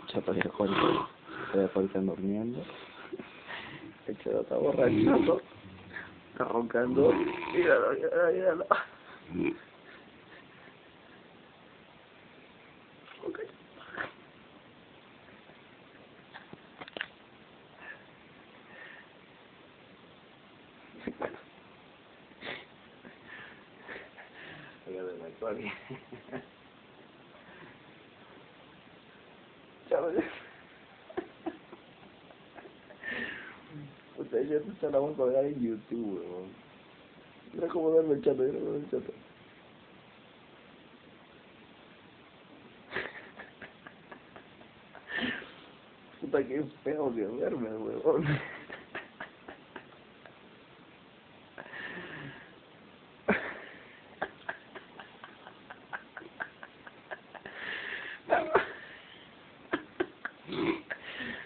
Chato y alcohólico. Estoy alcohólico durmiendo. El chato está borracho. Está roncando. Míralo, míralo, míralo. Okay. Fíjate, me acuerdo. Chato. Ustedes ya se la vamos a colgar en YouTube, weón. Mira cómo duerme el chato, mira cómo duerme el chato. Puta que feo que duerme, weón.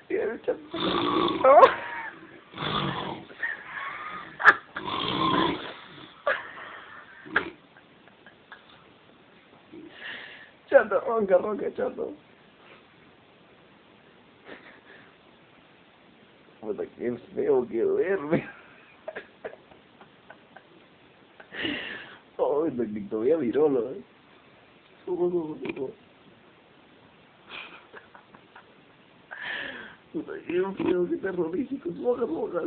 Mira el chato. Chato, ronca, ronca, chato. Puta que feo que duerme. Oh, todavía virolo, Puta que feo que terrorífico. Boca, boca,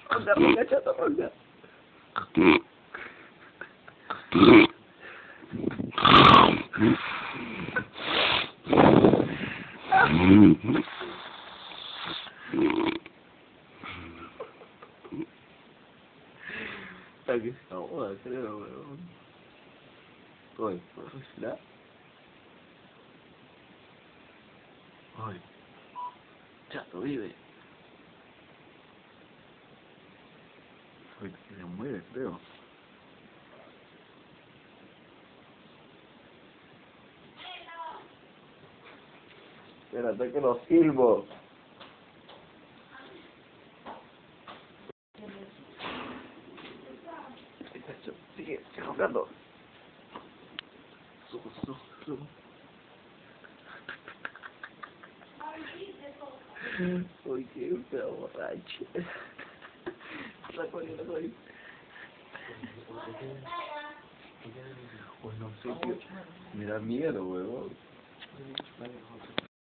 ronca, ronca, chato, ronca. Está que se ahoga, creo, weón. Oye, ¿puedo respirar? Oye, chato, vive. Oye, se muere, creo. Espérate que lo silbo. Sigue jugando. Subo. Uy, qué feo borracho. La corriendo, la corriendo. Uy, no sé qué. Me da miedo, huevón.